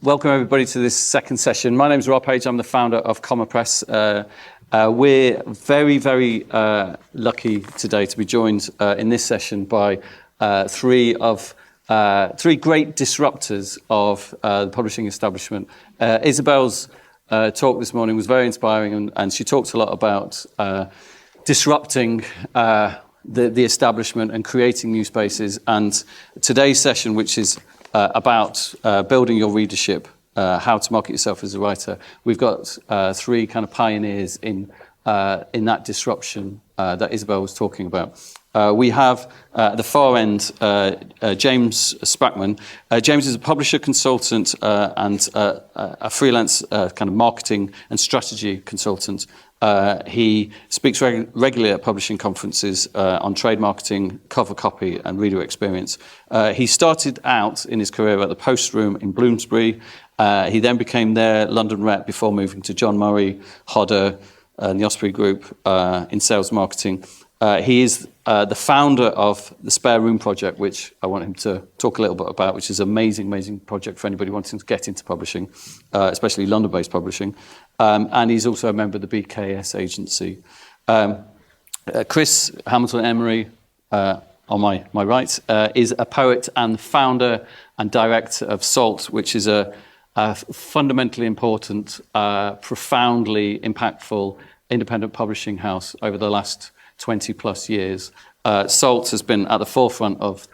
Welcome everybody to this second session. My name is Rob Page. I'm the founder of Comma Press. We're very, very lucky today to be joined in this session by three great disruptors of the publishing establishment. Isabel's talk this morning was very inspiring, and she talked a lot about disrupting the establishment and creating new spaces. And today's session, which is about building your readership, how to market yourself as a writer. We've got three kind of pioneers in that disruption that Isabel was talking about. We have at the far end James Spackman. James is a publisher, consultant, and a freelance kind of marketing and strategy consultant. He speaks regularly at publishing conferences on trade marketing, cover copy, and reader experience. He started out in his career at the Post Room in Bloomsbury. He then became their London rep before moving to John Murray, Hodder, and the Osprey Group in sales marketing. He is the founder of the Spare Room Project, which I want him to talk a little bit about, which is an amazing, amazing project for anybody wanting to get into publishing, especially London-based publishing. And he's also a member of the BKS agency. Chris, Hamilton-Emery, on my right, is a poet and founder and director of SALT, which is a fundamentally important, profoundly impactful independent publishing house over the last 20 plus years. SALT has been at the forefront of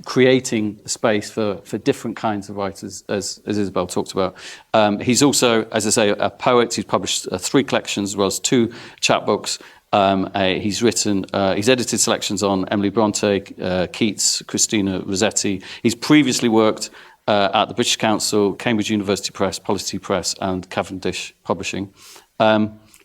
creating space for different kinds of writers, as Isabel talked about. He's also, as I say, a poet. He's published 3 collections as well as 2 chapbooks. He's edited selections on Emily Bronte, Keats, Christina Rossetti. He's previously worked at the British Council, Cambridge University Press, Policy Press, and Cavendish Publishing.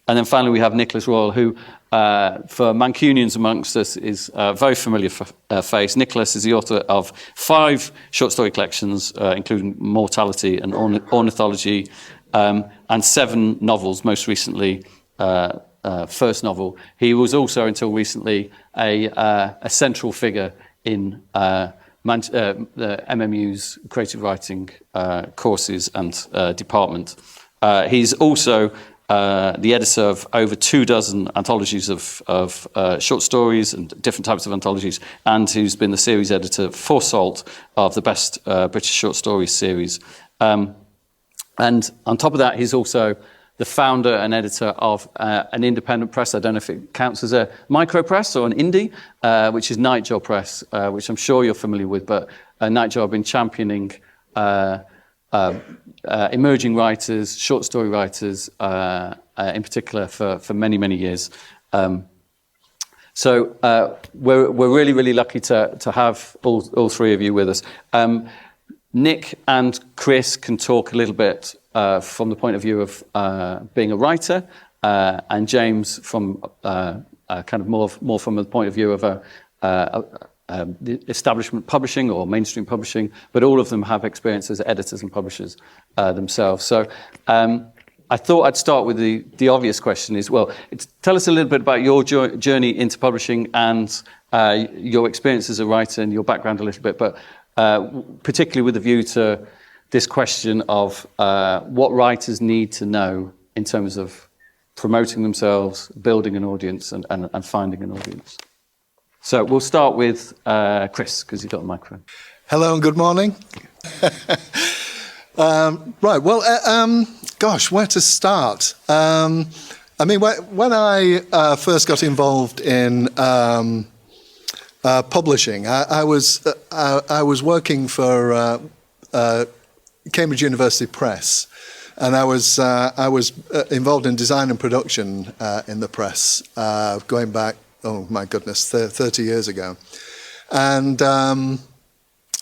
And then finally, we have Nicholas Royle, who, for Mancunians amongst us, is a very familiar face. Nicholas is the author of 5 short story collections, including Mortality and Ornithology, and 7 novels, most recently, first novel. He was also, until recently, a central figure in the MMU's creative writing courses and department. He's also the editor of over 24 anthologies of short stories and different types of anthologies, and who's been the series editor for SALT of the Best British Short Stories series. And on top of that, he's also the founder and editor of an independent press. I don't know if it counts as a micro press or an indie, which is Nightjar Press, which I'm sure you're familiar with, but Nightjar have been championing emerging writers, short story writers, in particular for many, many years. So we're really, really lucky to have all 3 of you with us. Nick and Chris can talk a little bit from the point of view of being a writer, and James from kind of more from the point of view of the establishment publishing or mainstream publishing, but all of them have experience as editors and publishers themselves. So I thought I'd start with the obvious question is, well, tell us a little bit about your journey into publishing and your experience as a writer and your background a little bit, but particularly with a view to this question of what writers need to know in terms of promoting themselves, building an audience, and finding an audience. So we'll start with Chris, because you've got the microphone. Hello and good morning. Right, well, gosh, where to start? I mean, when I first got involved in publishing, I was working for Cambridge University Press, and I was involved in design and production in the press, going back, oh my goodness, 30 years ago. And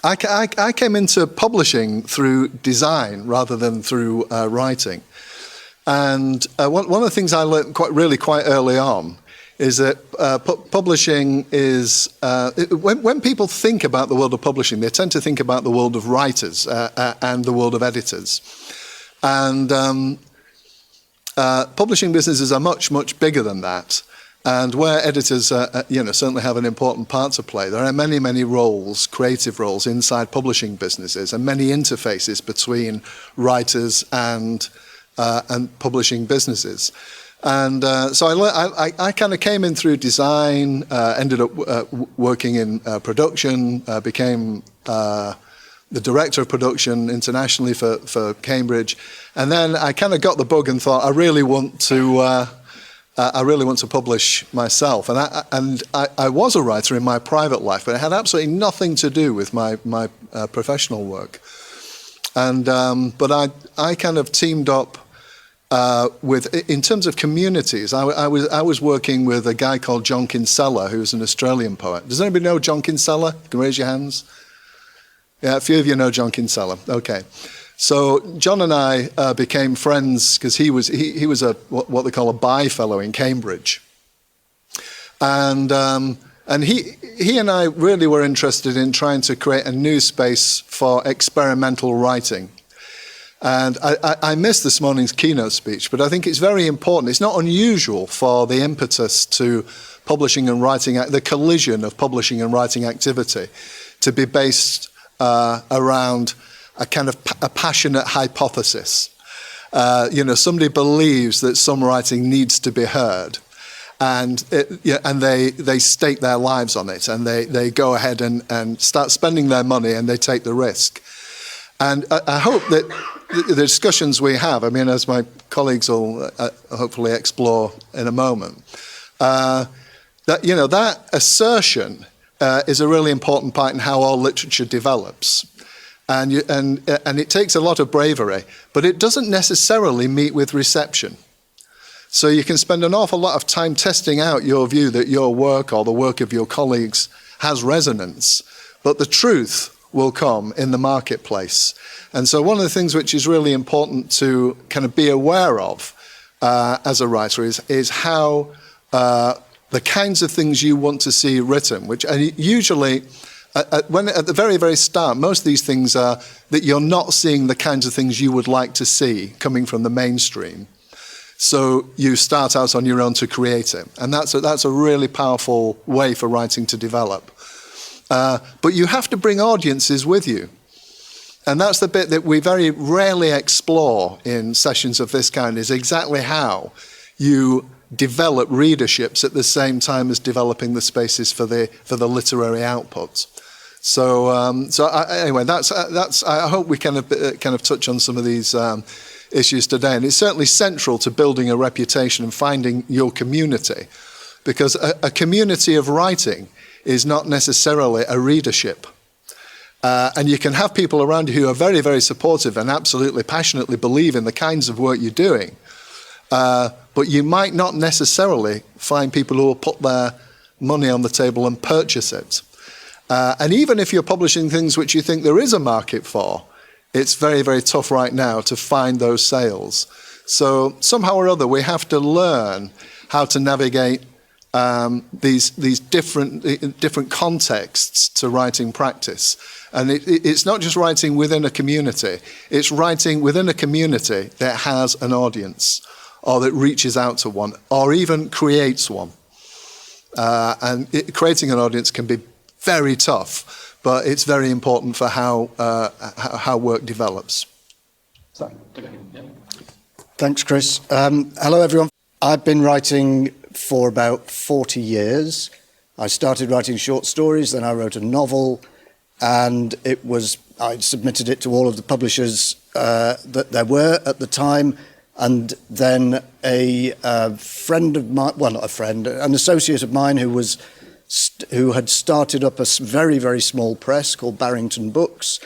I came into publishing through design rather than through writing. And one of the things I learned quite early on is that publishing is, when people think about the world of publishing, they tend to think about the world of writers and the world of editors. And publishing businesses are much, much bigger than that. And where editors, certainly have an important part to play, there are many, many roles, creative roles inside publishing businesses, and many interfaces between writers and publishing businesses. And so I kind of came in through design, ended up working in production, became the director of production internationally for Cambridge, and then I kind of got the bug and thought I really want to publish myself. And I was a writer in my private life, but it had absolutely nothing to do with my professional work. And but I kind of teamed up in terms of communities. I was working with a guy called John Kinsella, who's an Australian poet. Does anybody know John Kinsella? You can raise your hands. Yeah, a few of you know John Kinsella. Okay. So John and I became friends because he was what they call a Bye Fellow in Cambridge, and he and I really were interested in trying to create a new space for experimental writing. And I missed this morning's keynote speech, but I think it's very important. It's not unusual for the impetus to publishing and writing, the collision of publishing and writing activity, to be based around a kind of a passionate hypothesis. Somebody believes that some writing needs to be heard, and they stake their lives on it, and they go ahead and start spending their money, and they take the risk. And I hope that the discussions we have, I mean, as my colleagues will hopefully explore in a moment, that assertion is a really important part in how all literature develops. And it takes a lot of bravery, but it doesn't necessarily meet with reception. So you can spend an awful lot of time testing out your view that your work or the work of your colleagues has resonance, but the truth will come in the marketplace. And so one of the things which is really important to kind of be aware of as a writer is how the kinds of things you want to see written, which usually at the very, very start, most of these things are that you're not seeing the kinds of things you would like to see coming from the mainstream. So you start out on your own to create it. And that's a really powerful way for writing to develop. But you have to bring audiences with you. And that's the bit that we very rarely explore in sessions of this kind, is exactly how you develop readerships at the same time as developing the spaces for the literary output. So anyway, that's. I hope we kind of touch on some of these issues today, and it's certainly central to building a reputation and finding your community, because a community of writing is not necessarily a readership. And you can have people around you who are very, very supportive and absolutely passionately believe in the kinds of work you're doing. But you might not necessarily find people who will put their money on the table and purchase it. And even if you're publishing things which you think there is a market for, it's very, very tough right now to find those sales. So somehow or other, we have to learn how to navigate these different contexts to writing practice. And it's not just writing within a community, it's writing within a community that has an audience, or that reaches out to one, or even creates one. Creating an audience can be very tough, but it's very important for how work develops. Thanks, Chris. Hello, everyone. I've been writing for about 40 years. I started writing short stories, then I wrote a novel, and I submitted it to all of the publishers that there were at the time. And then a friend of mine, well, not a friend, an associate of mine who had started up a very, very small press called Barrington Books,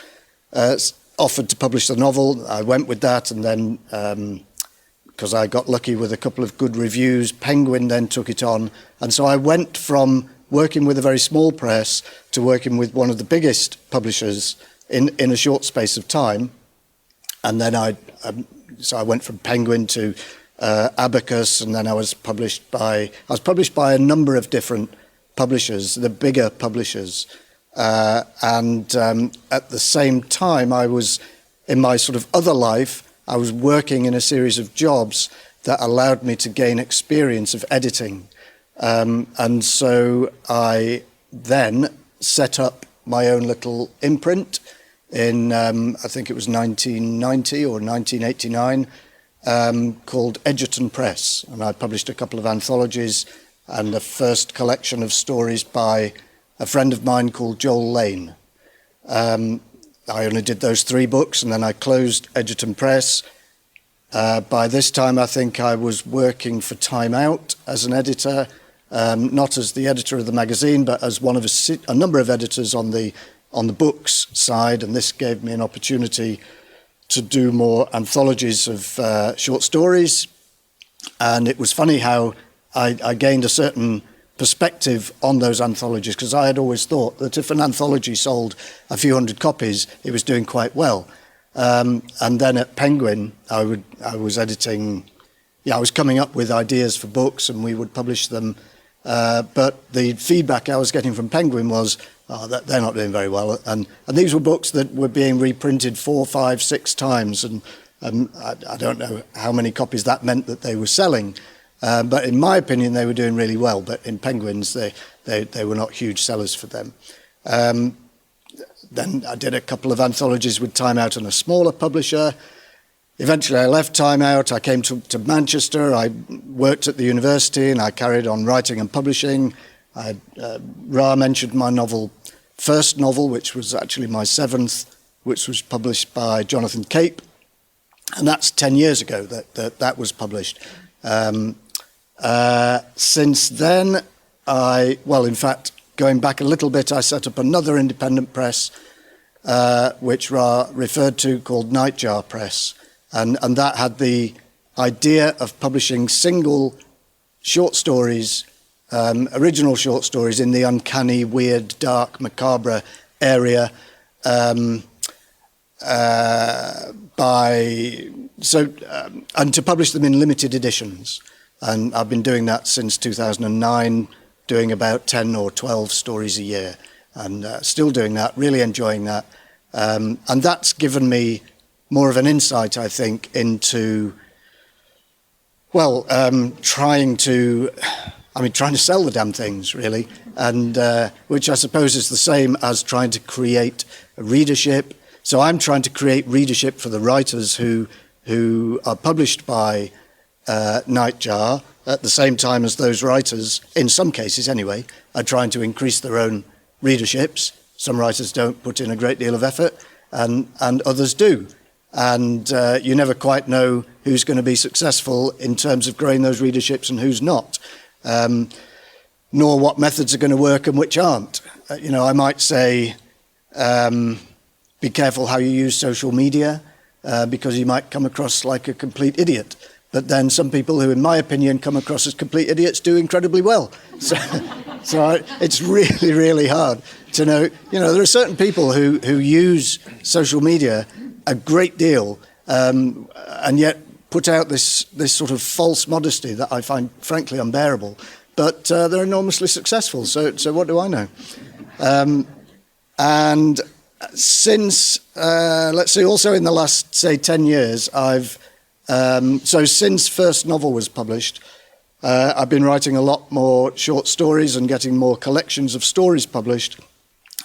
offered to publish the novel. I went with that, and then, because I got lucky with a couple of good reviews, Penguin then took it on. And so I went from working with a very small press to working with one of the biggest publishers in a short space of time. And then so I went from Penguin to Abacus, and then I was published by a number of different publishers, the bigger publishers. And at the same time, I was, in my sort of other life, I was working in a series of jobs that allowed me to gain experience of editing. And so I then set up my own little imprint in, I think it was 1990 or 1989, called Egerton Press. And I published a couple of anthologies and the first collection of stories by a friend of mine called Joel Lane. I only did those 3 books, and then I closed Egerton Press. By this time, I think I was working for Time Out as an editor, not as the editor of the magazine, but as one of a number of editors on the books side, and this gave me an opportunity to do more anthologies of short stories. And it was funny how I gained a certain perspective on those anthologies, because I had always thought that if an anthology sold a few hundred copies, it was doing quite well. And then at Penguin, I was editing, I was coming up with ideas for books, and we would publish them. But the feedback I was getting from Penguin was, that they're not doing very well. And these were books that were being reprinted 4, 5, 6 times. And I don't know how many copies that meant that they were selling. But in my opinion, they were doing really well. But in Penguins, they were not huge sellers for them. Then I did a couple of anthologies with Time Out and a smaller publisher. Eventually, I left Time Out. I came to Manchester. I worked at the university, and I carried on writing and publishing. Ra mentioned my first novel, which was actually my 7th, which was published by Jonathan Cape. And that's 10 years ago that was published. Since then, in fact, going back a little bit, I set up another independent press, which Ra referred to, called Nightjar Press. And that had the idea of publishing single short stories, original short stories in the uncanny, weird, dark, macabre area, and to publish them in limited editions. And I've been doing that since 2009, doing about 10 or 12 stories a year, and still doing that, really enjoying that. And that's given me more of an insight, I think, into, trying to sell the damn things, really, and which I suppose is the same as trying to create a readership. So I'm trying to create readership for the writers who are published by Nightjar, at the same time as those writers, in some cases anyway, are trying to increase their own readerships. Some writers don't put in a great deal of effort, and others do. And you never quite know who's going to be successful in terms of growing those readerships and who's not, nor what methods are going to work and which aren't. I might say, be careful how you use social media, because you might come across like a complete idiot. But then some people who, in my opinion, come across as complete idiots do incredibly well. So it's really, really hard to know. There are certain people who use social media a great deal, and yet put out this sort of false modesty that I find, frankly, unbearable. But they're enormously successful. So what do I know? And since, also in the last, say, 10 years, since first novel was published, I've been writing a lot more short stories and getting more collections of stories published.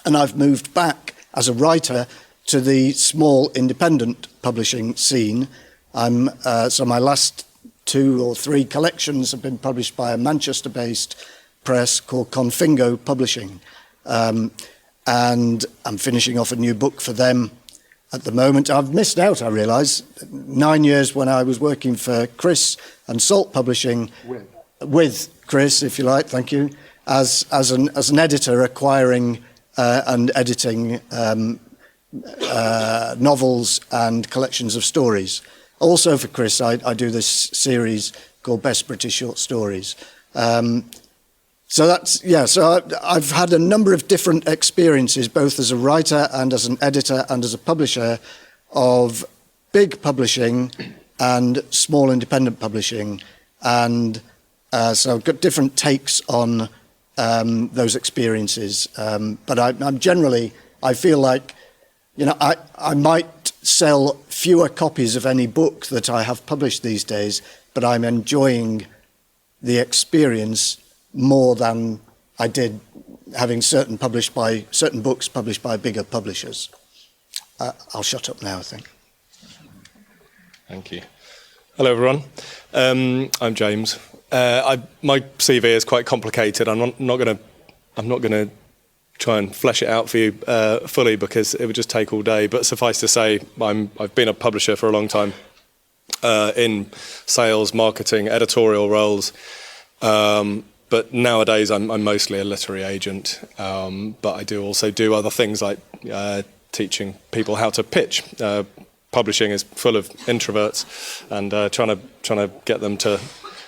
And I've moved back as a writer to the small independent publishing scene. So my last 2 or 3 collections have been published by a Manchester-based press called Confingo Publishing. And I'm finishing off a new book for them at the moment. I've missed out, I realise, 9 years when I was working for Chris and Salt Publishing, with Chris, if you like, thank you, as an editor, acquiring and editing novels and collections of stories. Also for Chris, I do this series called Best British Short Stories. So I've had a number of different experiences, both as a writer and as an editor and as a publisher, of big publishing and small independent publishing. And so I've got different takes on those experiences. But I'm generally, I feel like, I might sell fewer copies of any book that I have published these days, but I'm enjoying the experience more than I did having certain books published by bigger publishers. I'll shut up now, I think. Thank you. Hello, everyone. I'm James. My CV is quite complicated. I'm not going to try and flesh it out for you fully because it would just take all day. But suffice to say, I've been a publisher for a long time in sales, marketing, editorial roles. But nowadays, I'm mostly a literary agent. But I do also do other things like teaching people how to pitch. Publishing is full of introverts, and trying to get them to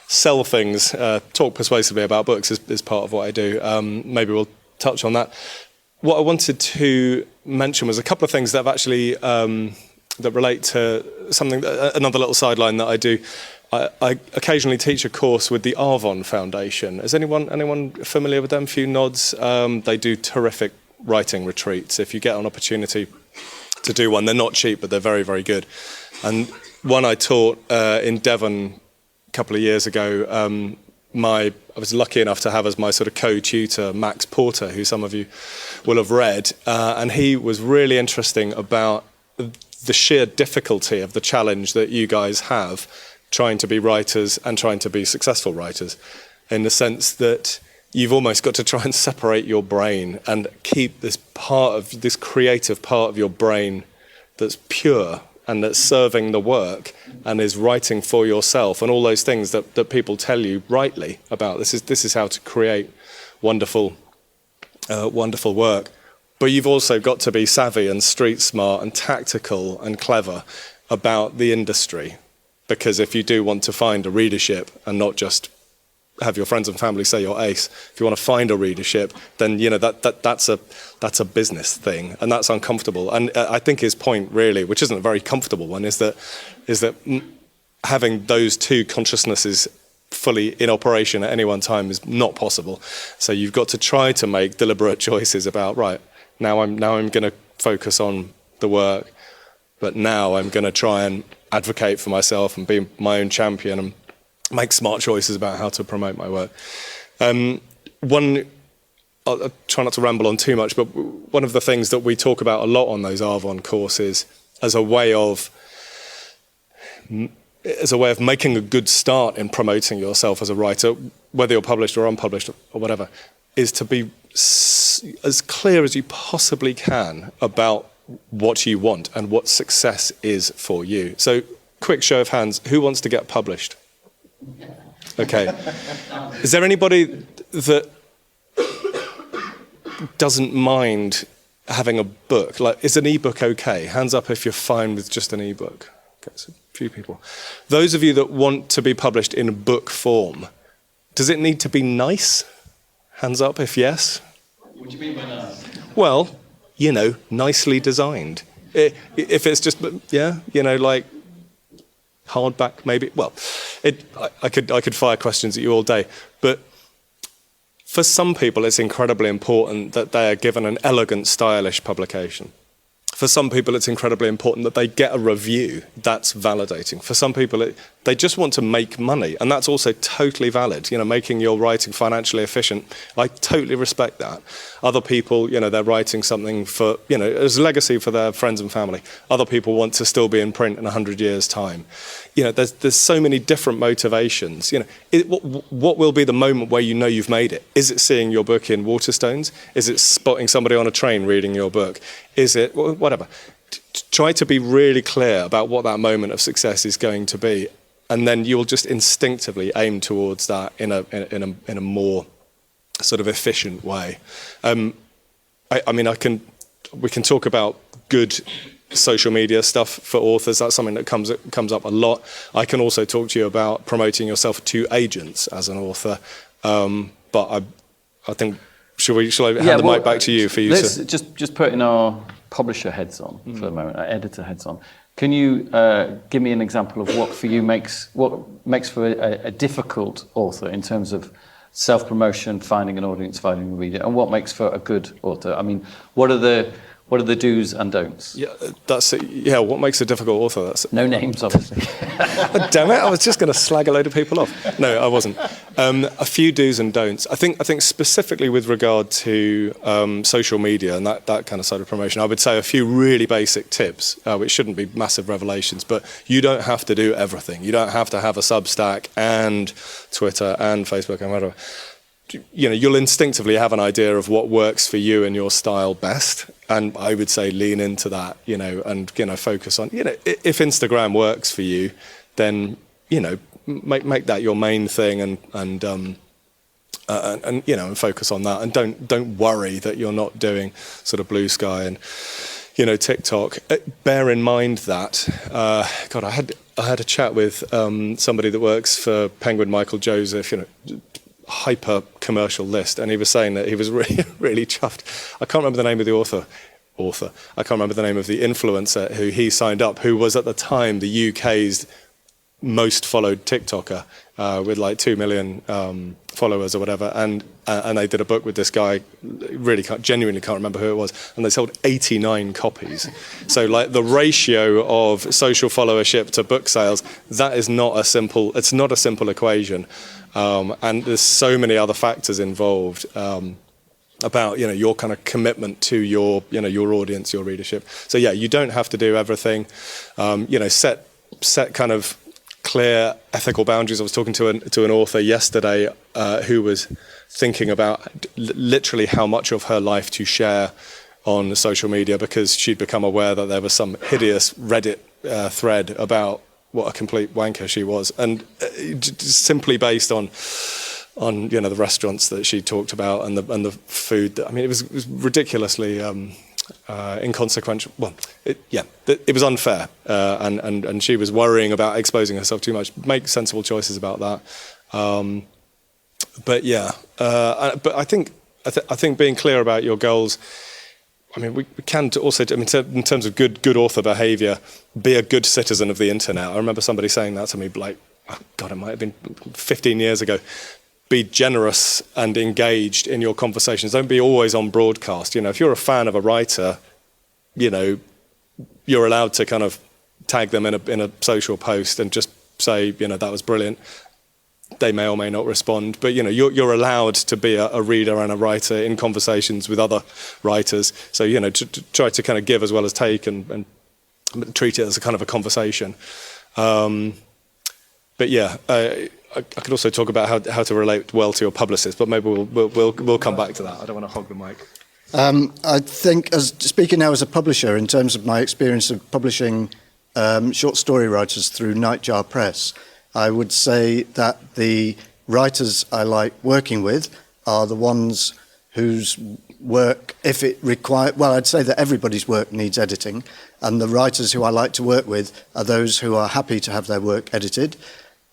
sell things, talk persuasively about books is part of what I do. Maybe we'll touch on that. What I wanted to mention was a couple of things that have actually that relate to something, another little sideline that I do. I occasionally teach a course with the Arvon Foundation. Is anyone familiar with them? A few nods. They do terrific writing retreats. If you get an opportunity to do one, they're not cheap, but they're very, very good. And one I taught in Devon a couple of years ago, I was lucky enough to have as my sort of co-tutor Max Porter, who some of you will have read, and he was really interesting about the sheer difficulty of the challenge that you guys have trying to be writers and trying to be successful writers, in the sense that you've almost got to try and separate your brain and keep this creative part of your brain that's pure and that's serving the work and is writing for yourself, and all those things that people tell you rightly about this is how to create wonderful work. But you've also got to be savvy and street smart and tactical and clever about the industry, because if you do want to find a readership and not just have your friends and family say you're ace, if you want to find a readership, then that's a business thing, and that's uncomfortable. And I think his point really, which isn't a very comfortable one, is that having those two consciousnesses fully in operation at any one time is not possible. So you've got to try to make deliberate choices about, right, now I'm going to focus on the work, but now I'm going to try and advocate for myself and be my own champion and make smart choices about how to promote my work. I'll try not to ramble on too much, but one of the things that we talk about a lot on those Arvon courses as a way of making a good start in promoting yourself as a writer, whether you're published or unpublished or whatever, is to be as clear as you possibly can about what you want and what success is for you. So, quick show of hands, who wants to get published? Okay. Is there anybody that doesn't mind having a book? Like, is an ebook okay? Hands up if you're fine with just an ebook. Okay, so a few people. Those of you that want to be published in book form, does it need to be nice? Hands up if yes. What do you mean by nice? Well, nicely designed. If it's just, like hardback maybe. Well, I could fire questions at you all day, but for some people it's incredibly important that they are given an elegant, stylish publication. For some people it's incredibly important that they get a review that's validating. For some people they just want to make money, and that's also totally valid. Making your writing financially efficient, I totally respect that. Other people, they're writing something for, as a legacy for their friends and family. Other people want to still be in print in 100 years' time. There's so many different motivations. What will be the moment where you've made it? Is it seeing your book in Waterstones? Is it spotting somebody on a train reading your book? Is it whatever? Try to be really clear about what that moment of success is going to be, and then you'll just instinctively aim towards that in a more sort of efficient way. We can talk about good social media stuff for authors. That's something that comes up a lot. I can also talk to you about promoting yourself to agents as an author. But I think shall I hand the mic back to you for you let's to just putting our publisher heads on for a moment, our editor heads on. Can you give me an example of what for you makes for a difficult author in terms of self-promotion, finding an audience, finding a reader, and what makes for a good author? I mean, what are What are the do's and don'ts? Yeah, that's it. Yeah, what makes a difficult author? That's No names, obviously. Damn it! I was just going to slag a load of people off. No, I wasn't. A few do's and don'ts. I think specifically with regard to social media and that kind of side of promotion, I would say a few really basic tips, which shouldn't be massive revelations. But you don't have to do everything. You don't have to have a Substack and Twitter and Facebook and whatever. You know, you'll instinctively have an idea of what works for you and your style best, and I would say lean into that, you know, and, you know, focus on, you know, if Instagram works for you, then, you know, make that your main thing, and you know, and focus on that, and don't worry that you're not doing sort of Blue Sky and, you know, TikTok. Bear in mind that God, I had a chat with somebody that works for Penguin, Michael Joseph, you know, hyper commercial list, and he was saying that he was really, really chuffed. I can't remember the name of the author. I can't remember the name of the influencer who he signed up, who was at the time the UK's most followed TikToker, with like 2 million followers or whatever, and they did a book with this guy. Genuinely can't remember who it was, and they sold 89 copies. So like the ratio of social followership to book sales, that is not a simple. It's not a simple equation, and there's so many other factors involved. About, you know, your kind of commitment to your, you know, your audience, your readership. So yeah, you don't have to do everything. You know, set kind of clear ethical boundaries. I was talking to an author yesterday who was thinking about literally how much of her life to share on social media, because she'd become aware that there was some hideous Reddit thread about what a complete wanker she was, and simply based on you know, the restaurants that she talked about and the food. I mean, it was ridiculously inconsequential. Well, it was unfair, and she was worrying about exposing herself too much. Make sensible choices about that. But yeah, but I think being clear about your goals. I mean, we can also, I mean, in terms of good author behaviour, be a good citizen of the internet. I remember somebody saying that to me, like, oh God, it might have been 15 years ago. Be generous and engaged in your conversations. Don't be always on broadcast. You know, if you're a fan of a writer, you know, you're allowed to kind of tag them in a social post and just say, you know, that was brilliant. They may or may not respond, but you know, you're allowed to be a reader and a writer in conversations with other writers. So, you know, to try to kind of give as well as take, and treat it as a kind of a conversation. But yeah, I could also talk about how to relate well to your publicist, but maybe we'll come back to that. I don't want to hog the mic. I think, as speaking now as a publisher, in terms of my experience of publishing short story writers through Nightjar Press, I would say that the writers I like working with are the ones whose work, if it requires, well, I'd say that everybody's work needs editing, and the writers who I like to work with are those who are happy to have their work edited,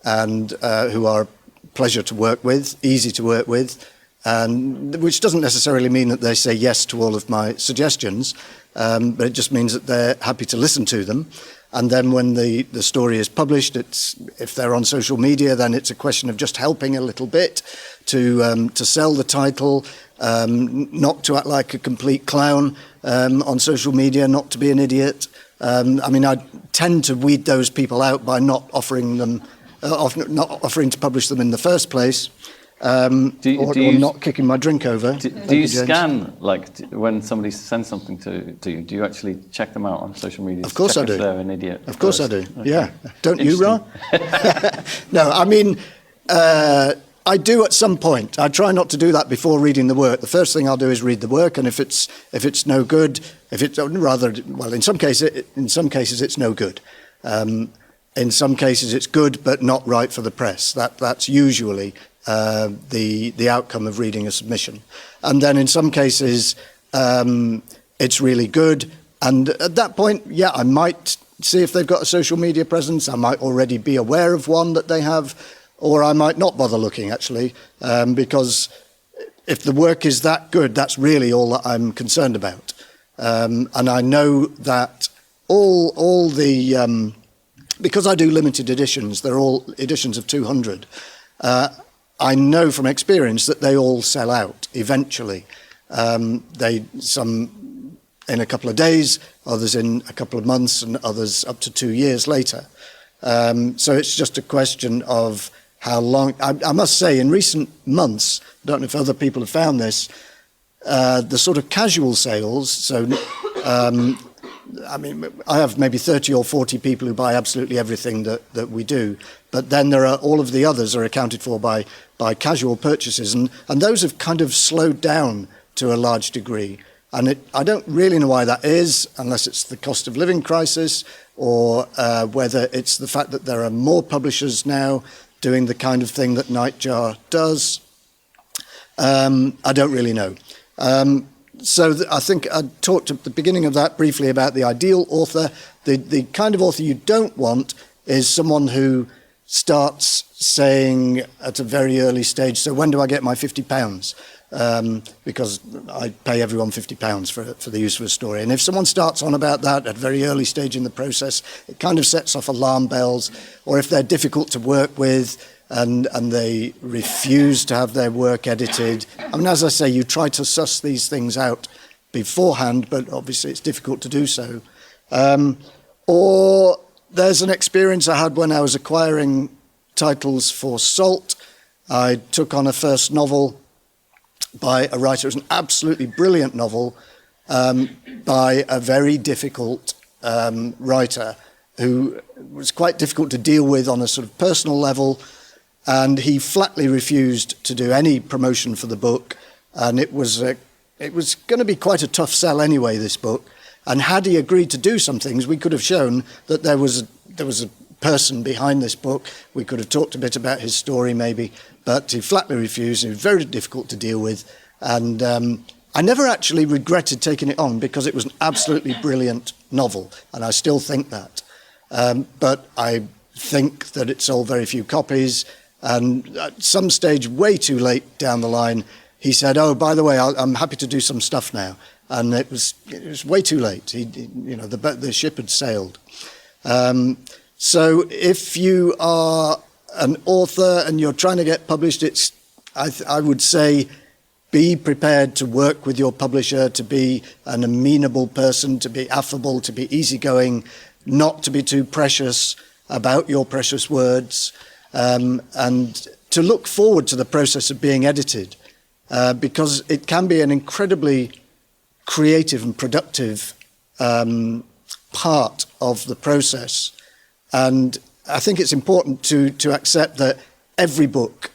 and who are a pleasure to work with, easy to work with, and which doesn't necessarily mean that they say yes to all of my suggestions, but it just means that they're happy to listen to them. And then when the story is published, if they're on social media, then it's a question of just helping a little bit to sell the title, not to act like a complete clown on social media, not to be an idiot. I mean, I tend to weed those people out by not offering them. Not offering to publish them in the first place, or not kicking my drink over. Do you scan, like, when somebody sends something to you? Do you actually check them out on social media? Of course I do. If they're an idiot. Of course I do. Okay. Yeah. Don't you, Ron? No, I mean, I do at some point. I try not to do that before reading the work. The first thing I'll do is read the work, and if it's no good, in some cases it's no good. In some cases, it's good, but not right for the press. That's usually the outcome of reading a submission. And then in some cases, it's really good. And at that point, yeah, I might see if they've got a social media presence. I might already be aware of one that they have, or I might not bother looking, actually, because if the work is that good, that's really all that I'm concerned about. And I know that all the... because I do limited editions, they're all editions of 200, I know from experience that they all sell out eventually. Some in a couple of days, others in a couple of months, and others up to 2 years later. So it's just a question of how long. I must say, in recent months, I don't know if other people have found this, the sort of casual sales, so I mean, I have maybe 30 or 40 people who buy absolutely everything that we do, but then there are all of the others are accounted for by casual purchases, and those have kind of slowed down to a large degree. And I don't really know why that is, unless it's the cost of living crisis, or whether it's the fact that there are more publishers now doing the kind of thing that Nightjar does. I don't really know. So I think I talked at the beginning of that briefly about the ideal author. The kind of author you don't want is someone who starts saying at a very early stage, so when do I get my £50? Because I pay everyone £50 for the use of a story. And if someone starts on about that at a very early stage in the process, it kind of sets off alarm bells. Or if they're difficult to work with, and they refuse to have their work edited. I mean, as I say, you try to suss these things out beforehand, but obviously it's difficult to do so. Or there's an experience I had when I was acquiring titles for Salt. I took on a first novel by a writer. It was an absolutely brilliant novel by a very difficult writer who was quite difficult to deal with on a sort of personal level. And he flatly refused to do any promotion for the book, and it was going to be quite a tough sell anyway, this book. And had he agreed to do some things, we could have shown that there was a person behind this book. We could have talked a bit about his story maybe, but he flatly refused. It was very difficult to deal with, and I never actually regretted taking it on because it was an absolutely brilliant novel, and I still think that. But I think that it sold very few copies. And at some stage, way too late down the line, he said, "Oh, by the way, I'm happy to do some stuff now." And it was way too late. The ship had sailed. So if you are an author and you're trying to get published, I would say, be prepared to work with your publisher, to be an amenable person, to be affable, to be easygoing, not to be too precious about your precious words. And to look forward to the process of being edited, because it can be an incredibly creative and productive part of the process. And I think it's important to accept that every book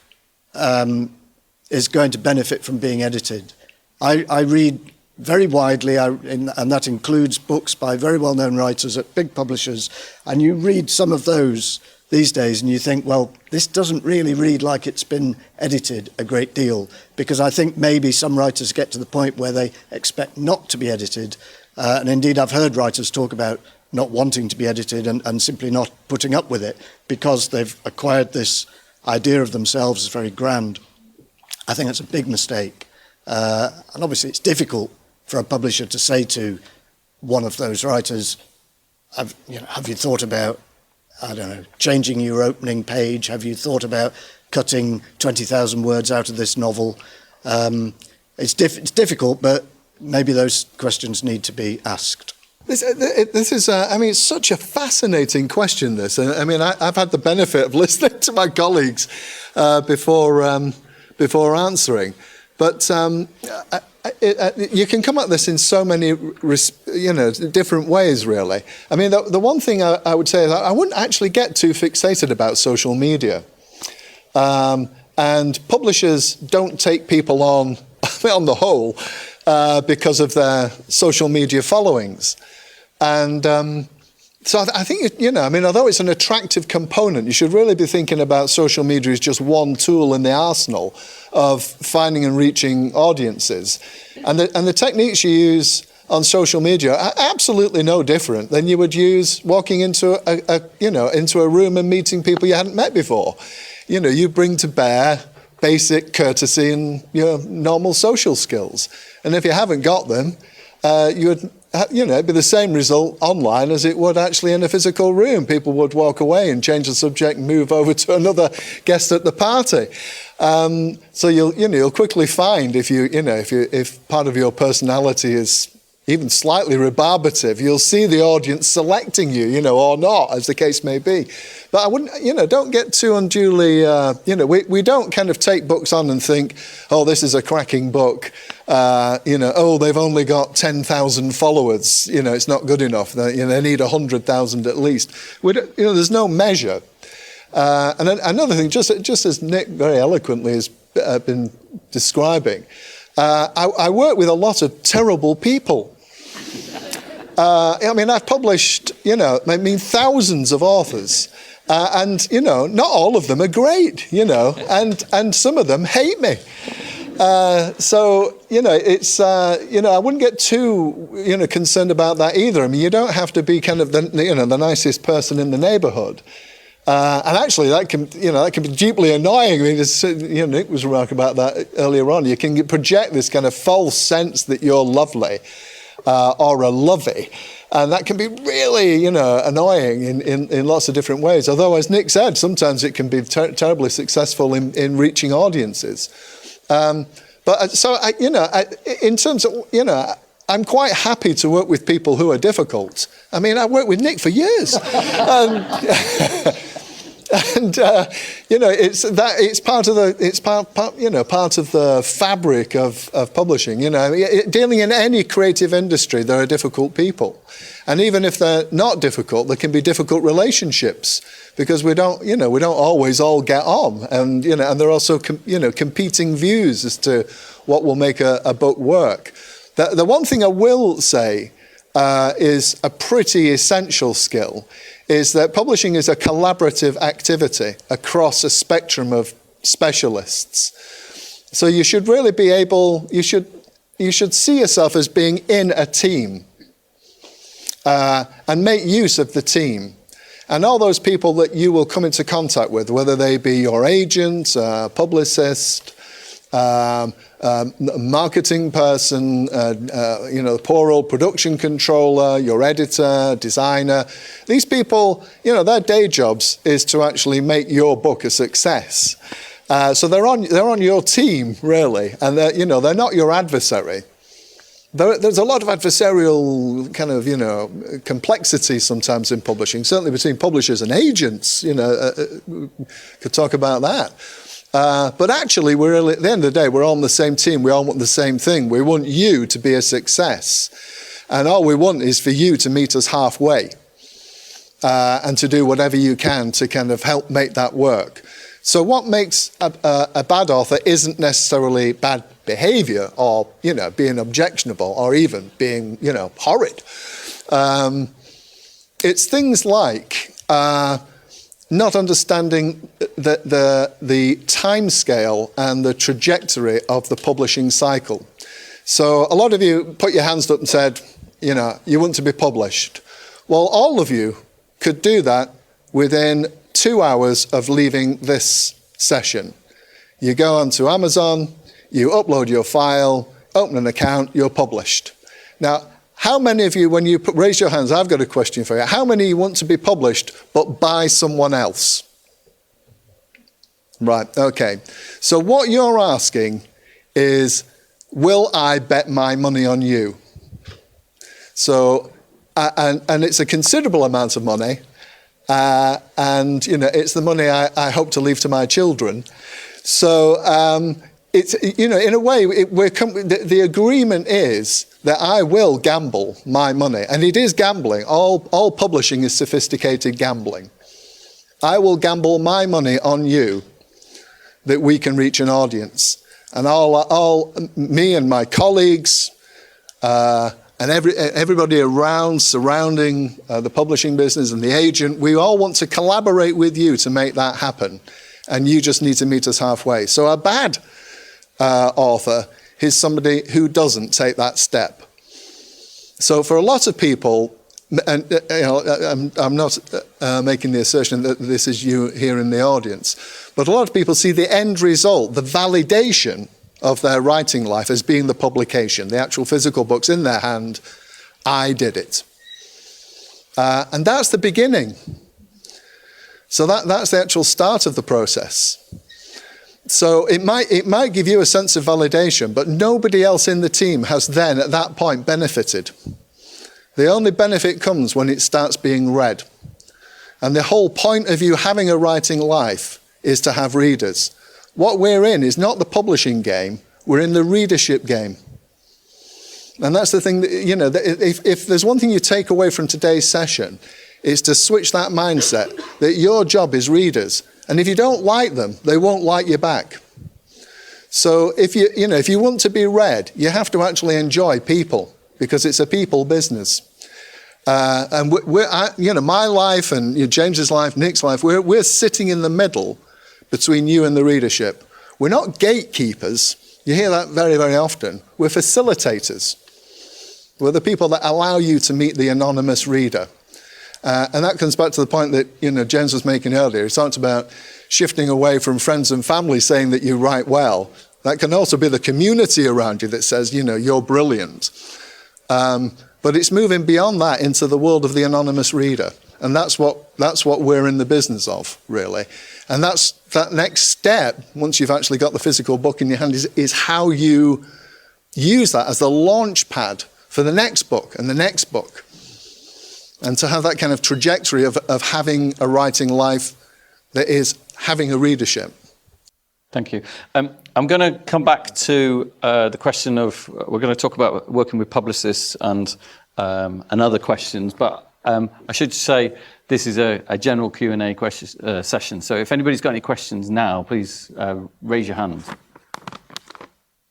is going to benefit from being edited. I read very widely, and that includes books by very well-known writers at big publishers, and you read some of those these days and you think, well, this doesn't really read like it's been edited a great deal, because I think maybe some writers get to the point where they expect not to be edited, and indeed I've heard writers talk about not wanting to be edited and simply not putting up with it because they've acquired this idea of themselves as very grand. I think that's a big mistake, and obviously it's difficult for a publisher to say to one of those writers, have you thought about, I don't know, changing your opening page? Have you thought about cutting 20,000 words out of this novel? It's difficult, but maybe those questions need to be asked. This is, it's such a fascinating question, this. I mean, I've had the benefit of listening to my colleagues before answering. But you can come at this in so many, different ways, really. I mean, the one thing I would say is I wouldn't actually get too fixated about social media. And publishers don't take people on the whole, because of their social media followings. And so I think, although it's an attractive component, you should really be thinking about social media as just one tool in the arsenal of finding and reaching audiences. And the techniques you use on social media are absolutely no different than you would use walking into a room and meeting people you hadn't met before. You bring to bear basic courtesy and your normal social skills. And if you haven't got them, it'd be the same result online as it would actually in a physical room. People would walk away and change the subject and move over to another guest at the party. So you'll quickly find if part of your personality is even slightly rebarbative, you'll see the audience selecting you, or not, as the case may be. But I wouldn't, don't get too unduly, we don't kind of take books on and think, oh, this is a cracking book, oh, they've only got 10,000 followers, it's not good enough, they need 100,000 at least. There's no measure. And then another thing, just as Nick very eloquently has been describing, I work with a lot of terrible people. I've published, thousands of authors, and, not all of them are great, and some of them hate me. So, it's, I wouldn't get too, concerned about that either. You don't have to be kind of the nicest person in the neighborhood. And actually, that can be deeply annoying. Nick was remarking about that earlier on. You can project this kind of false sense that you're lovely or a lovey, and that can be really, annoying in lots of different ways. Although, as Nick said, sometimes it can be terribly successful in reaching audiences. In terms of, I'm quite happy to work with people who are difficult. I worked with Nick for years. It's part of the fabric of publishing. Dealing in any creative industry, there are difficult people, and even if they're not difficult, there can be difficult relationships because we don't always all get on, and there are also competing views as to what will make a book work. The one thing I will say is a pretty essential skill is that publishing is a collaborative activity across a spectrum of specialists. So you should really be able, you should see yourself as being in a team and make use of the team. And all those people that you will come into contact with, whether they be your agent, publicist, marketing person, poor old production controller, your editor, designer. These people, their day jobs is to actually make your book a success. So they're on your team really, and they're not your adversary. There's a lot of adversarial kind of complexity sometimes in publishing, certainly between publishers and agents. Could talk about that. But actually, at the end of the day, we're all on the same team. We all want the same thing. We want you to be a success. And all we want is for you to meet us halfway and to do whatever you can to kind of help make that work. So what makes a bad author isn't necessarily bad behavior or, being objectionable or even being, horrid. It's things like not understanding the time scale and the trajectory of the publishing cycle. So a lot of you put your hands up and said, you want to be published. Well, all of you could do that within 2 hours of leaving this session. You go onto Amazon, you upload your file, open an account, you're published. Now, how many of you, when you raise your hands, I've got a question for you. How many want to be published but by someone else? Right, okay. So what you're asking is, will I bet my money on you? So, and it's a considerable amount of money. And it's the money I hope to leave to my children. So it's in a way the agreement is that I will gamble my money, and it is gambling. All publishing is sophisticated gambling. I will gamble my money on you that we can reach an audience, and all me and my colleagues. And everybody surrounding the publishing business and the agent, we all want to collaborate with you to make that happen. And you just need to meet us halfway. So a bad author is somebody who doesn't take that step. So for a lot of people, and I'm not making the assertion that this is you here in the audience, but a lot of people see the end result, the validation of their writing life as being the publication, the actual physical books in their hand. I did it. And that's the beginning. So that's the actual start of the process. So it might give you a sense of validation, but nobody else in the team has then, at that point, benefited. The only benefit comes when it starts being read. And the whole point of you having a writing life is to have readers. What we're in is not the publishing game, we're in the readership game. And that's the thing that, if there's one thing you take away from today's session, it's to switch that mindset that your job is readers. And if you don't like them, they won't like you back. So if you want to be read, you have to actually enjoy people, because it's a people business. And my life and James's life, Nick's life, we're sitting in the middle between you and the readership. We're not gatekeepers. You hear that very, very often. We're facilitators. We're the people that allow you to meet the anonymous reader. And that comes back to the point that James was making earlier. He talked about shifting away from friends and family saying that you write well. That can also be the community around you that says, you're brilliant. But it's moving beyond that into the world of the anonymous reader. And that's what we're in the business of, really. And that next step, once you've actually got the physical book in your hand, is how you use that as the launch pad for the next book and the next book. And to have that kind of trajectory of having a writing life that is having a readership. Thank you. I'm going to come back to the question of, we're going to talk about working with publicists and other questions, but I should say this is a general Q&A session. So if anybody's got any questions now, please raise your hand.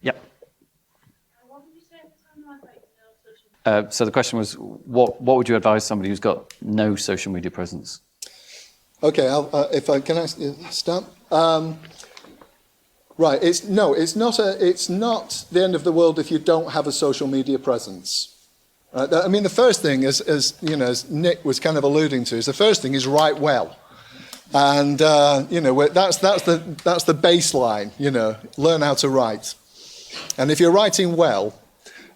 Yep. So the question was, what would you advise somebody who's got no social media presence? Okay, if I can start. Right, it's not the end of the world if you don't have a social media presence. I mean, the first thing, as Nick was kind of alluding to, is the first thing is write well, and that's the baseline. Learn how to write, and if you're writing well,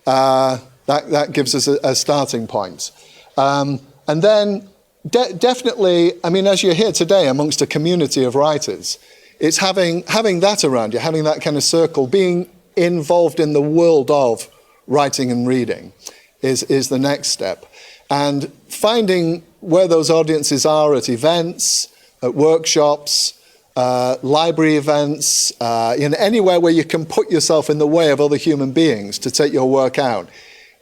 that gives us a starting point, and then definitely, I mean, as you're here today amongst a community of writers, it's having that around you, having that kind of circle, being involved in the world of writing and reading is the next step. And finding where those audiences are at events, at workshops, library events, anywhere where you can put yourself in the way of other human beings to take your work out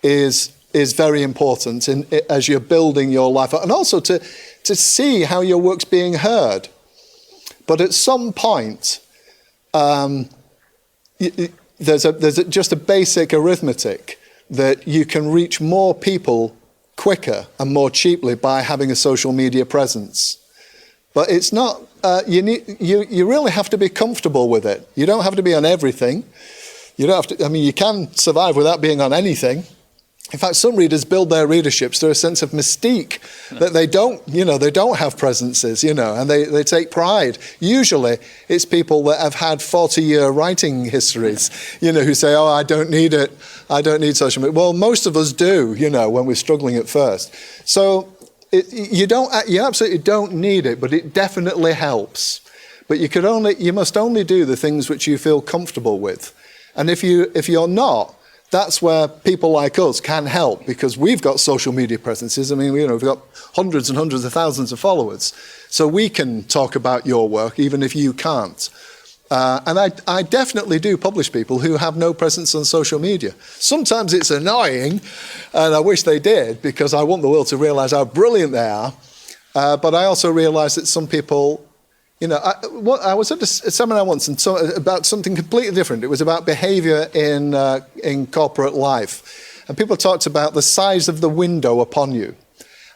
is very important as you're building your life, and also to see how your work's being heard. But at some point, there's just a basic arithmetic that you can reach more people quicker and more cheaply by having a social media presence. But it's not. You really have to be comfortable with it. You don't have to be on everything. You don't have to. I mean, you can survive without being on anything. In fact, some readers build their readerships through a sense of mystique that they don't have presences, and they take pride. Usually, it's people that have had 40-year writing histories, who say, "Oh, I don't need it. I don't need social media." Well, most of us do, when we're struggling at first. So you absolutely don't need it, but it definitely helps. But you must only do the things which you feel comfortable with, and if you're not, that's where people like us can help, because we've got social media presences. I mean, we've got hundreds and hundreds of thousands of followers. So we can talk about your work, even if you can't. And I definitely do publish people who have no presence on social media. Sometimes it's annoying, and I wish they did, because I want the world to realise how brilliant they are. But I also realise that some people... I was at a seminar once about something completely different. It was about behaviour in corporate life. And people talked about the size of the window upon you.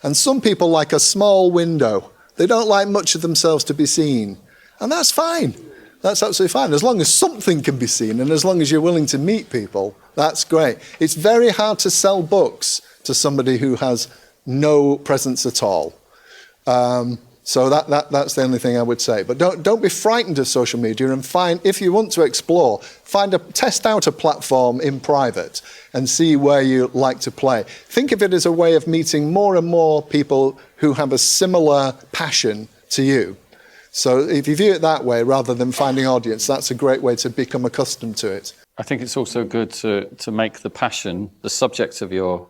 And some people like a small window. They don't like much of themselves to be seen. And that's fine. That's absolutely fine. As long as something can be seen and as long as you're willing to meet people, that's great. It's very hard to sell books to somebody who has no presence at all. So that's the only thing I would say. But don't be frightened of social media, and if you want to explore, test out a platform in private and see where you like to play. Think of it as a way of meeting more and more people who have a similar passion to you. So if you view it that way, rather than finding audience, that's a great way to become accustomed to it. I think it's also good to make the passion, the subject of your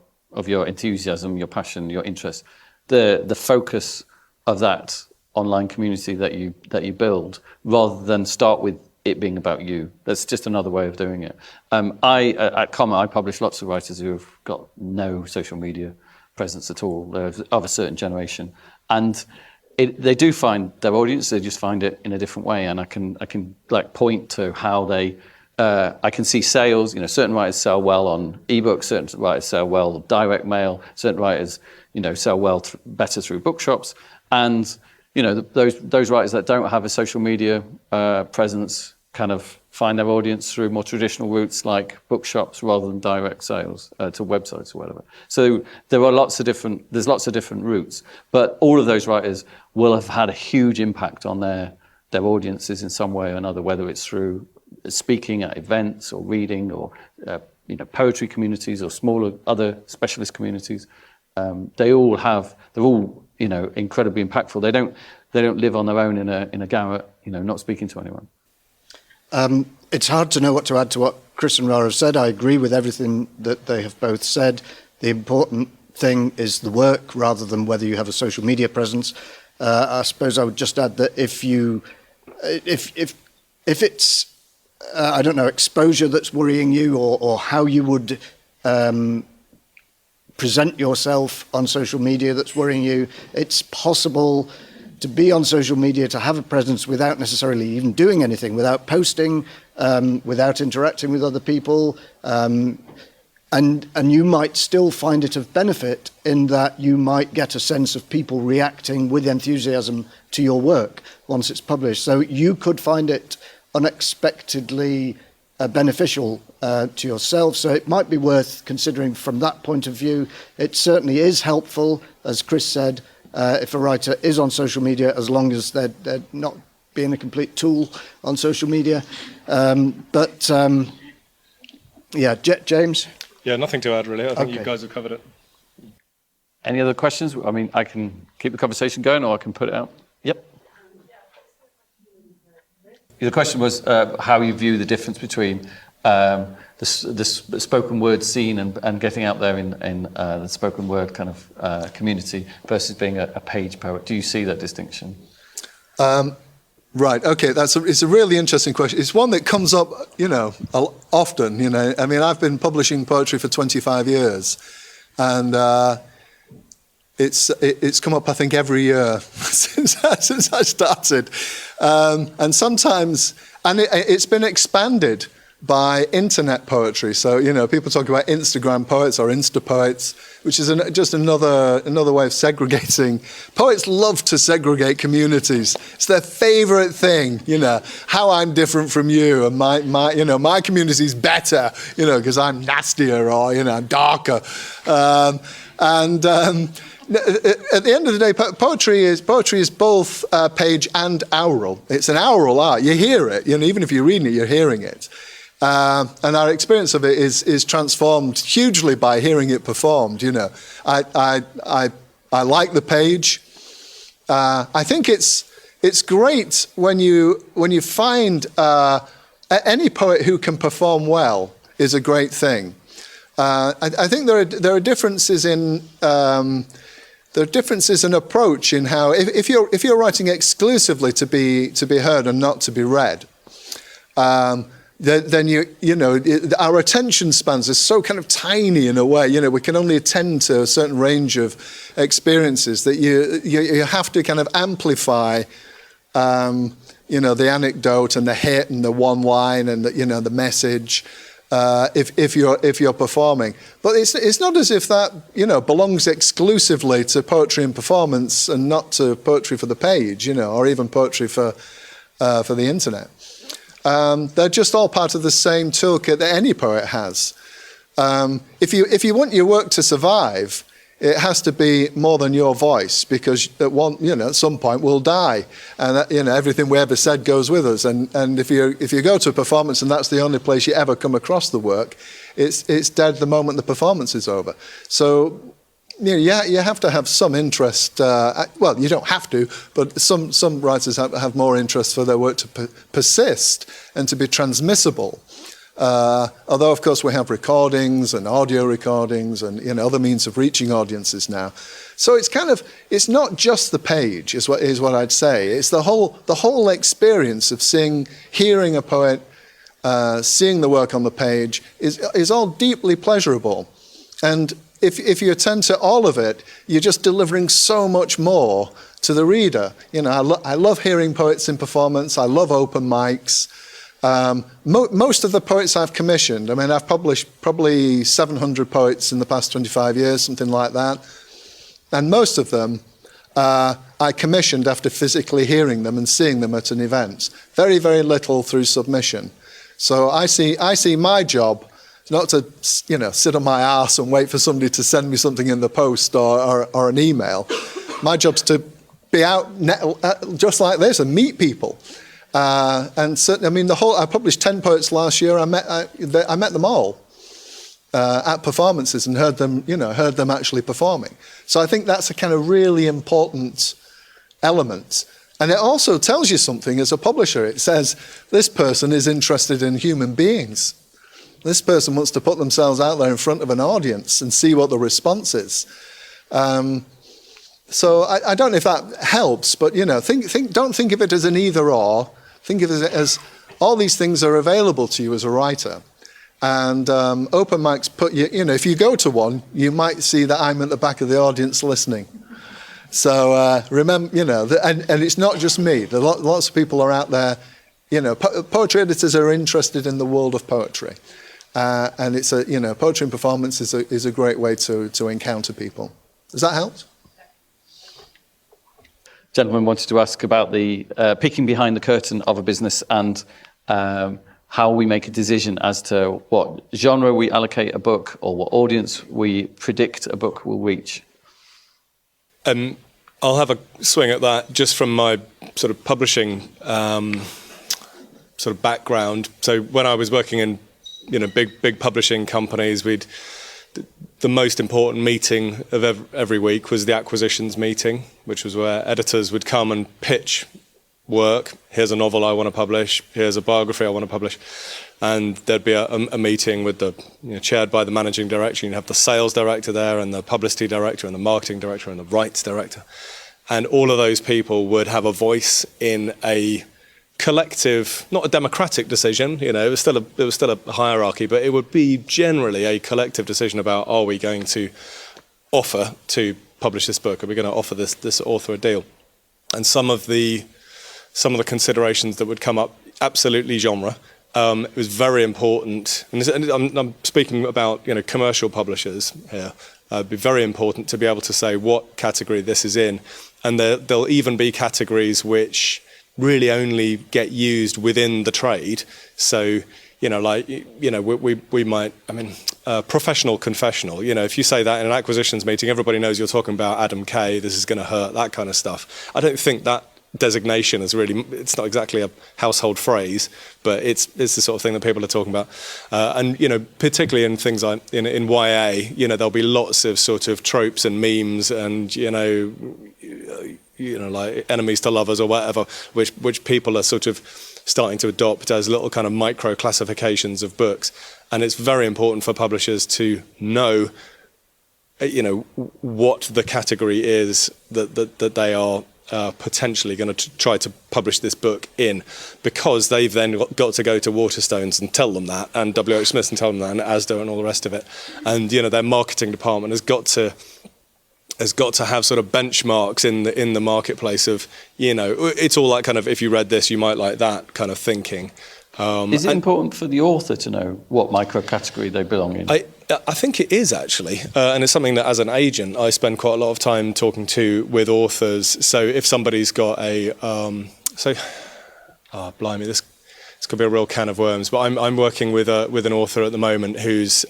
enthusiasm, your passion, your interest, the focus of that online community that you build, rather than start with it being about you. That's just another way of doing it. At Comma, I publish lots of writers who have got no social media presence at all. They're of a certain generation, and they do find their audience. They just find it in a different way, and I can like point to how they. I can see sales. Certain writers sell well on ebooks. Certain writers sell well direct mail. Certain writers, sell well better through bookshops. And those writers that don't have a social media presence kind of find their audience through more traditional routes like bookshops rather than direct sales to websites or whatever. So there's lots of different routes, but all of those writers will have had a huge impact on their audiences in some way or another, whether it's through speaking at events or reading or poetry communities or smaller other specialist communities. They're all incredibly impactful. They don't live on their own in a garret, not speaking to anyone. It's hard to know what to add to what Chris and Rara have said. I agree with everything that they have both said. The important thing is the work rather than whether you have a social media presence. I suppose I would just add that if it's I don't know, exposure that's worrying you, or how you would present yourself on social media that's worrying you, it's possible to be on social media, to have a presence without necessarily even doing anything, without posting, without interacting with other people. And you might still find it of benefit in that you might get a sense of people reacting with enthusiasm to your work once it's published. So you could find it unexpectedly beneficial to yourself. So it might be worth considering from that point of view. It certainly is helpful, as Chris said, if a writer is on social media, as long as they're not being a complete tool on social media. James? Yeah, nothing to add really. I think you guys have covered it. Any other questions? I mean, I can keep the conversation going or I can put it out. Yep. The question was how you view the difference between the spoken word scene and getting out there in the spoken word kind of community versus being a page poet. Do you see that distinction? Right. Okay. It's a really interesting question. It's one that comes up, often. I mean, I've been publishing poetry for 25 years, and it's come up, I think, every year since I started, and sometimes, it's been expanded by internet poetry. So, people talk about Instagram poets or Insta poets, which is just another way of segregating. Poets love to segregate communities. It's their favorite thing, how I'm different from you, and my community's better, because I'm nastier or, I'm darker. At the end of the day, poetry is both page and aural. It's an aural art. You hear it, even if you're reading it, you're hearing it. And our experience of it is transformed hugely by hearing it performed. I like the page. I think it's great when you find any poet who can perform well is a great thing. I think there are differences in approach in how if you're writing exclusively to be heard and not to be read. Then our attention spans are so kind of tiny in a way. We can only attend to a certain range of experiences that you have to kind of amplify, the anecdote and the hit and the one line and the message. If you're performing, but it's not as if that belongs exclusively to poetry and performance and not to poetry for the page, or even poetry for the internet. They're just all part of the same toolkit that any poet has. If you want your work to survive, it has to be more than your voice, because at some point we'll die, and everything we ever said goes with us. And if you go to a performance and that's the only place you ever come across the work, it's dead the moment the performance is over. So you have to have some interest. Well, you don't have to, but some writers have more interest for their work to persist and to be transmissible. Although, of course, we have recordings and audio recordings and other means of reaching audiences now. So it's not just the page, is what I'd say. It's the whole experience of hearing a poet, seeing the work on the page is all deeply pleasurable. And if you attend to all of it, you're just delivering so much more to the reader. I love hearing poets in performance. I love open mics. Most of the poets I've commissioned, I've published probably 700 poets in the past 25 years, something like that. And most of them I commissioned after physically hearing them and seeing them at an event. Very, very little through submission. So I see my job not to sit on my arse and wait for somebody to send me something in the post or an email. My job's to be out just like this and meet people. And certainly, I published 10 poets last year. I met them all at performances and heard them actually performing. So I think that's a kind of really important element. And it also tells you something as a publisher. It says, this person is interested in human beings. This person wants to put themselves out there in front of an audience and see what the response is. So I don't know if that helps, but don't think of it as an either-or. Think of it as all these things are available to you as a writer. And open mics put you, if you go to one, you might see that I'm at the back of the audience listening. So remember, and it's not just me. Lots of people are out there. Poetry editors are interested in the world of poetry. And it's poetry and performance is a great way to encounter people. Does that help? Gentleman wanted to ask about the peeking behind the curtain of a business and how we make a decision as to what genre we allocate a book or what audience we predict a book will reach. I'll have a swing at that just from my sort of publishing sort of background. So when I was working in big publishing companies, the most important meeting of every week was the acquisitions meeting, which was where editors would come and pitch work. Here's a novel I want to publish. Here's a biography I want to publish. And there'd be a meeting with chaired by the managing director. You'd have the sales director there and the publicity director and the marketing director and the rights director. And all of those people would have a voice in a collective, not a democratic decision, it was still a hierarchy, but it would be generally a collective decision about, are we going to offer to publish this book? Are we going to offer this author a deal? And some of the considerations that would come up, absolutely genre. It was very important, and I'm speaking about commercial publishers here. It'd be very important to be able to say what category this is in, and there'll even be categories which really only get used within the trade. So, we might, professional confessional, if you say that in an acquisitions meeting, everybody knows you're talking about Adam Kay, this is going to hurt, that kind of stuff. I don't think that designation is really, it's not exactly a household phrase, but it's the sort of thing that people are talking about. And, particularly in things like in YA, there'll be lots of sort of tropes and memes and, like enemies to lovers or whatever, which people are sort of starting to adopt as little kind of micro classifications of books. And it's very important for publishers to know, what the category is that they are potentially going to try to publish this book in, because they've then got to go to Waterstones and tell them that, and W.H. Smith and tell them that, and Asda and all the rest of it. And, their marketing department has got to have sort of benchmarks in the marketplace of, it's all that kind of, if you read this, you might like that kind of thinking. Is it important for the author to know what micro-category they belong in? I think it is, actually. And it's something that, as an agent, I spend quite a lot of time talking with authors. So if somebody's got blimey, this could be a real can of worms. But I'm working with an author at the moment who's...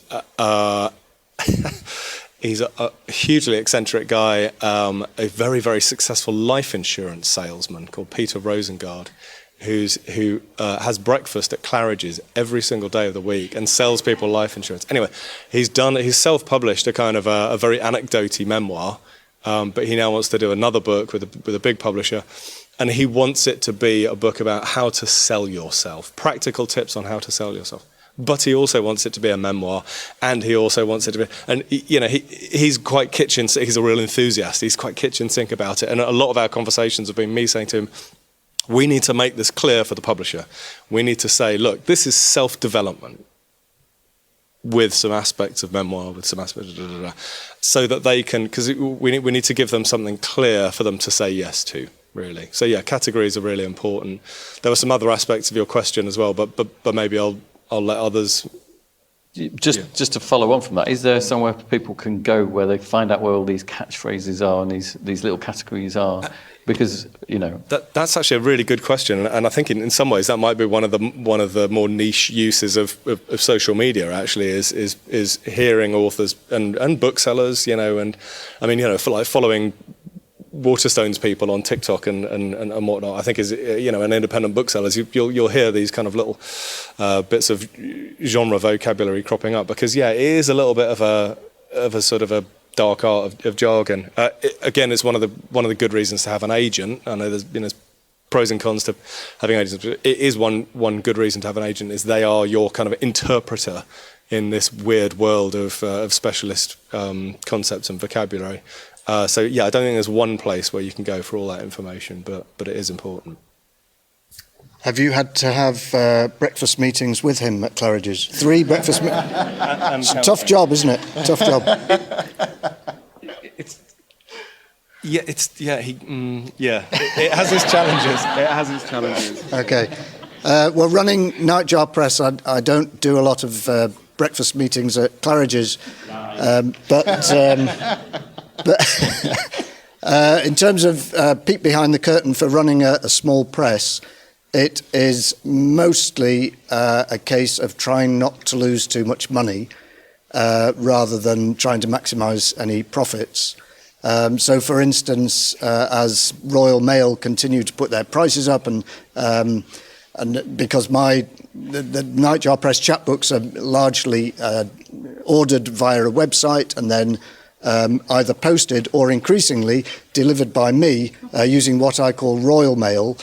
He's a hugely eccentric guy, a very, very successful life insurance salesman called Peter Rosengard. who has breakfast at Claridge's every single day of the week and sells people life insurance. Anyway, he's self-published a kind of a very anecdoty memoir, but he now wants to do another book with a big publisher. And he wants it to be a book about how to sell yourself, practical tips on how to sell yourself. But he also wants it to be a memoir, and he also wants it to be, and he's quite he's a real enthusiast. He's quite kitchen sink about it. And a lot of our conversations have been me saying to him, we need to make this clear for the publisher. We need to say, look, this is self-development with some aspects of memoir, with some aspects of so that they can, because we need to give them something clear for them to say yes to. Really. So yeah, categories are really important. There were some other aspects of your question as well, but maybe I'll let others. Just to follow on from that, is there somewhere people can go where they find out where all these catchphrases are and these little categories are? Because that's actually a really good question, and I think in some ways that might be one of the more niche uses of social media. Actually, is hearing authors and booksellers, and I mean, for like following Waterstones people on TikTok and whatnot, I think is an independent booksellers, you'll hear these kind of little bits of genre vocabulary cropping up, because it is a little bit of a sort of a dark art of jargon. Again, it's one of the good reasons to have an agent. I know there's pros and cons to having agents. But it is one good reason to have an agent, is they are your kind of interpreter in this weird world of specialist concepts and vocabulary. So I don't think there's one place where you can go for all that information, but it is important. Have you had to have breakfast meetings with him at Claridge's? 3 breakfast meetings? It's a tough job, isn't it? Tough job. It has its challenges. It has its challenges. Okay. Well, running Nightjar Press, I don't do a lot of breakfast meetings at Claridge's, but in terms of peek behind the curtain for running a small press, it is mostly a case of trying not to lose too much money rather than trying to maximise any profits. So, for instance, as Royal Mail continue to put their prices up, and because the Nightjar Press chapbooks are largely ordered via a website and then either posted or increasingly delivered by me using what I call Royal Mail,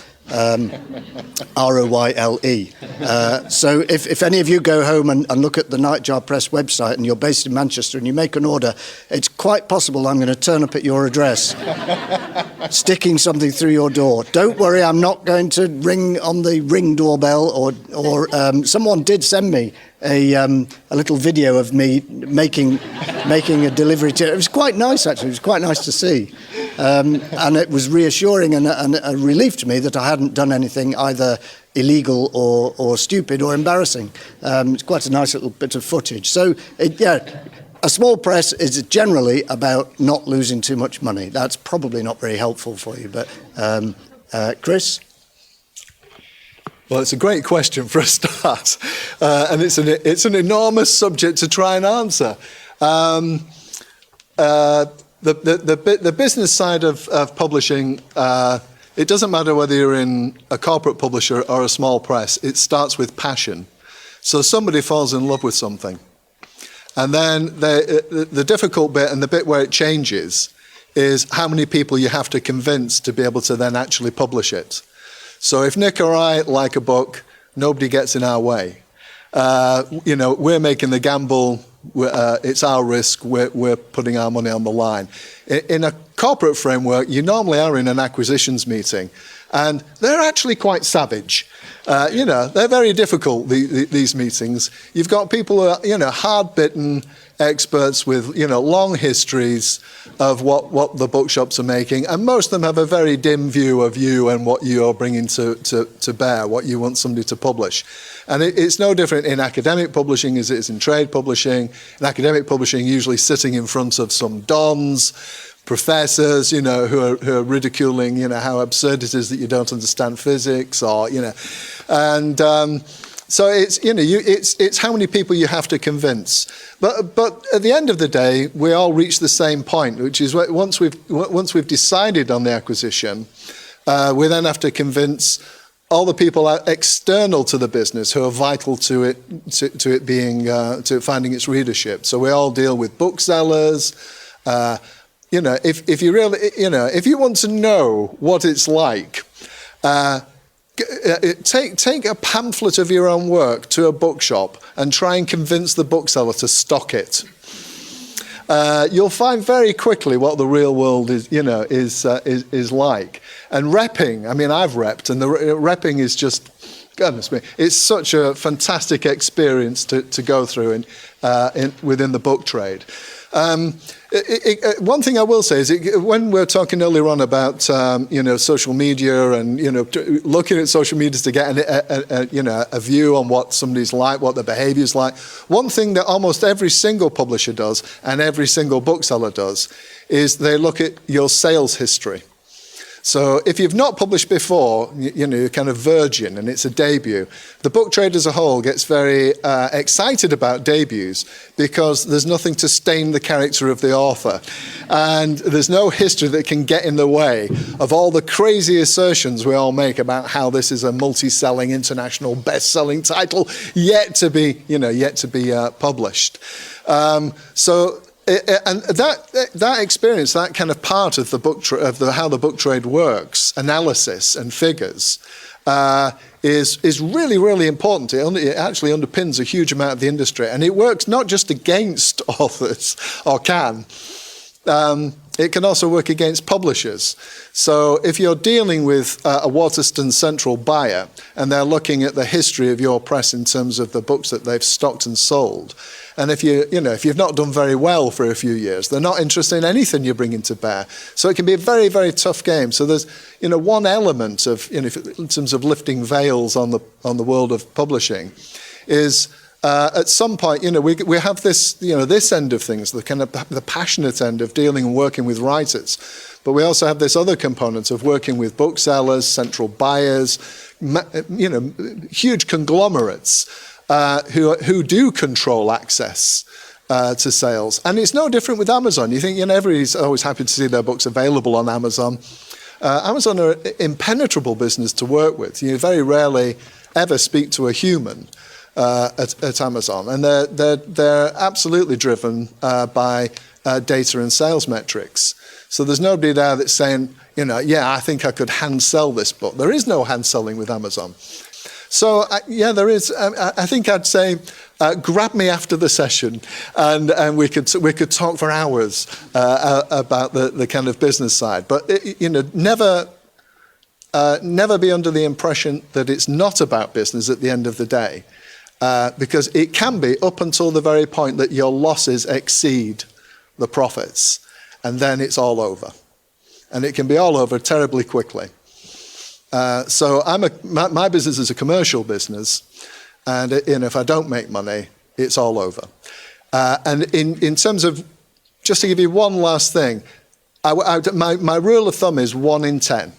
ROYLE. So if any of you go home and look at the Nightjar Press website and you're based in Manchester and you make an order, it's quite possible I'm going to turn up at your address, sticking something through your door. Don't worry, I'm not going to ring on the Ring doorbell, or someone did send me a little video of me making a delivery. It was quite nice, actually. It was quite nice to see. And it was reassuring and a relief to me that I hadn't done anything either illegal or stupid or embarrassing. It's quite a nice little bit of footage. So, a small press is generally about not losing too much money. That's probably not very helpful for you, but Chris? Well, it's a great question for a start, and it's an enormous subject to try and answer. The business side of publishing, it doesn't matter whether you're in a corporate publisher or a small press. It starts with passion. So somebody falls in love with something, and then the difficult bit and the bit where it changes is how many people you have to convince to be able to then actually publish it. So if Nick or I like a book, nobody gets in our way. We're making the gamble. It's our risk. We're putting our money on the line. In a corporate framework, you normally are in an acquisitions meeting, and they're actually quite savage. They're very difficult, these meetings. You've got people who are, hard-bitten experts with, long histories of what the bookshops are making, and most of them have a very dim view of you and what you're bringing to bear, what you want somebody to publish. And it's no different in academic publishing as it is in trade publishing. In academic publishing, usually sitting in front of some dons, professors, who are ridiculing, how absurd it is that you don't understand physics, or, and so it's, it's how many people you have to convince. But at the end of the day, we all reach the same point, which is once we've decided on the acquisition, we then have to convince all the people external to the business who are vital to it, to it being, to finding its readership. So we all deal with booksellers. If you really, if you want to know what it's like, take a pamphlet of your own work to a bookshop and try and convince the bookseller to stock it. You'll find very quickly what the real world is like. And repping, I mean, I've repped, and the repping is just, goodness me, it's such a fantastic experience to go through within the book trade. One thing I will say is when we're talking earlier on about social media and looking at social media to get a view on what somebody's like, what their behaviour's like. One thing that almost every single publisher does and every single bookseller does is they look at your sales history. So if you've not published before, you're kind of virgin and it's a debut. The book trade as a whole gets very excited about debuts because there's nothing to stain the character of the author. And there's no history that can get in the way of all the crazy assertions we all make about how this is a multi-selling, international, best-selling title yet to be published. And that experience, that kind of part of the how the book trade works, analysis and figures, is really, really important. It actually underpins a huge amount of the industry, and it works not just against authors, or can. It can also work against publishers. So if you're dealing with a Waterston Central buyer, and they're looking at the history of your press in terms of the books that they've stocked and sold, and if you've not done very well for a few years, they're not interested in anything you're bringing to bear. So it can be a very, very tough game. So there's one element of in terms of lifting veils on the world of publishing is at some point we have this this end of things, the kind of the passionate end of dealing and working with writers, but we also have this other component of working with booksellers, central buyers, huge conglomerates. Who do control access to sales. And it's no different with Amazon. You think, everybody's always happy to see their books available on Amazon. Amazon are an impenetrable business to work with. You very rarely ever speak to a human at Amazon. And they're absolutely driven by data and sales metrics. So there's nobody there that's saying, I think I could hand sell this book. There is no hand selling with Amazon. So there is. I think I'd say, grab me after the session, and we could talk for hours about the kind of business side. But never be under the impression that it's not about business at the end of the day, because it can be up until the very point that your losses exceed the profits, and then it's all over, and it can be all over terribly quickly. So my business is a commercial business, and if I don't make money, it's all over. And in terms of, just to give you one last thing, my rule of thumb is 1 in 10.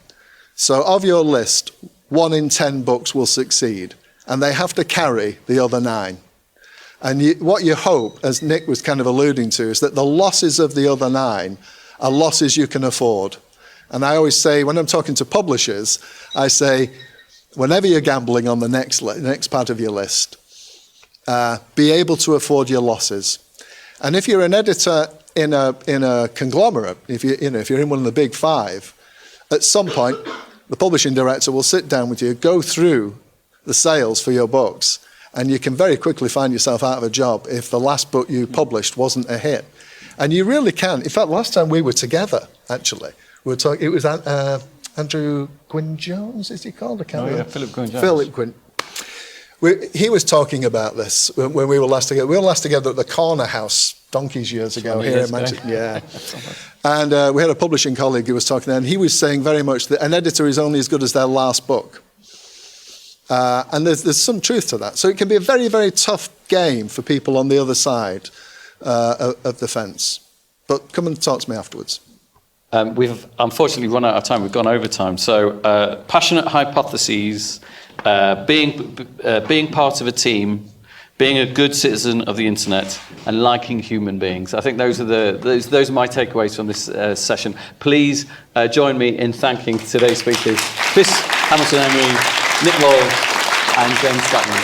So of your list, 1 in 10 books will succeed, and they have to carry the other 9. And what you hope, as Nick was kind of alluding to, is that the losses of the other 9 are losses you can afford. And I always say, when I'm talking to publishers, I say, whenever you're gambling on the next part of your list, be able to afford your losses. And if you're an editor in a conglomerate, if you're in one of the big 5, at some point, the publishing director will sit down with you, go through the sales for your books, and you can very quickly find yourself out of a job if the last book you published wasn't a hit. And you really can. In fact, last time we were together, actually, it was Andrew Gwynne-Jones, is he called? Philip Gwynne-Jones. Philip Gwynne. He was talking about this when we were last together. We were last together at the Corner House donkeys years ago here in Manchester. Yeah. And we had a publishing colleague who was talking there, and he was saying very much that an editor is only as good as their last book. And there's some truth to that. So it can be a very, very tough game for people on the other side of the fence. But come and talk to me afterwards. We've unfortunately run out of time. We've gone over time. So passionate hypotheses, being part of a team, being a good citizen of the internet, and liking human beings. I think those are my takeaways from this session. Please join me in thanking today's speakers, Chris Hamilton-Emery, Nick Royle and James Spackman.